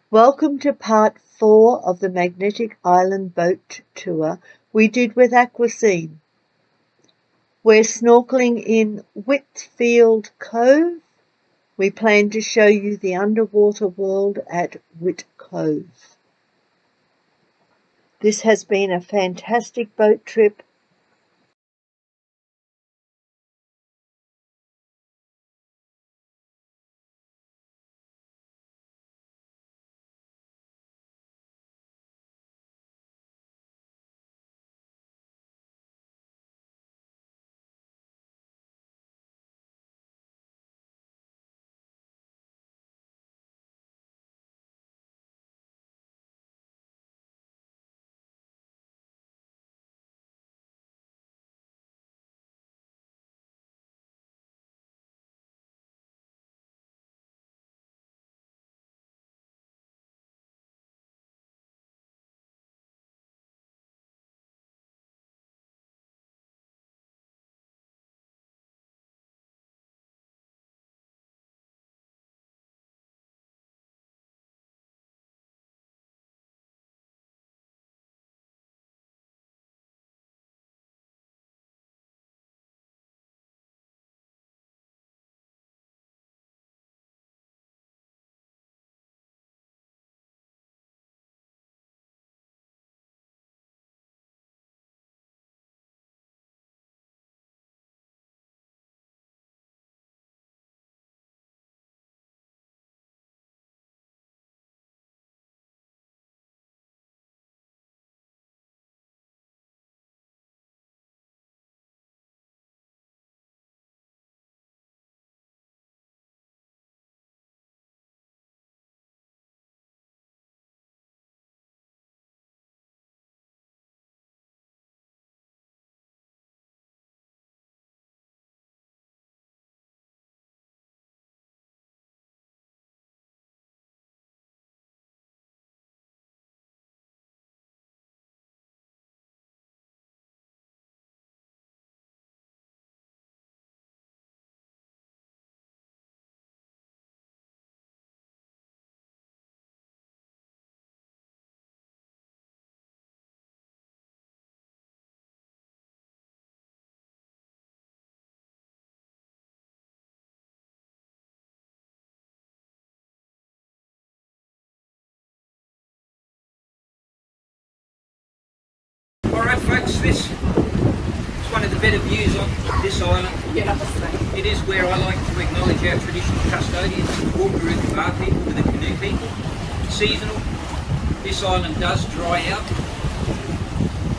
Welcome to part 4 of the Magnetic Island boat tour we did with Aquascene. We're snorkelling in Whitfield Cove. We plan to show you the underwater world at Whitfield Cove. This has been a fantastic boat trip. Alright folks, this is one of the better views on this island. It is where I like to acknowledge our traditional custodians, the Walkaroo Bar people, with the canoe people. Seasonal. This island does dry out,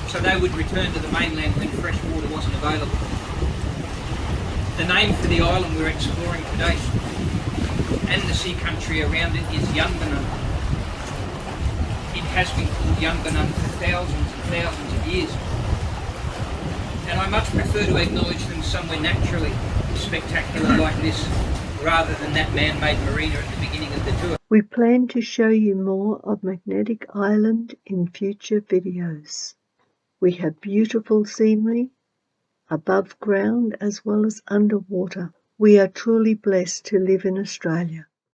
so they would return to the mainland when fresh water wasn't available. The name for the island we're exploring today and the sea country around it is Yunganon. It has been called Yunganon for thousands and thousands of years. And I much prefer to acknowledge them somewhere naturally spectacular like this, rather than that man-made marina at the beginning of the tour. We plan to show you more of Magnetic Island in future videos. We have beautiful scenery, above ground as well as underwater. We are truly blessed to live in Australia.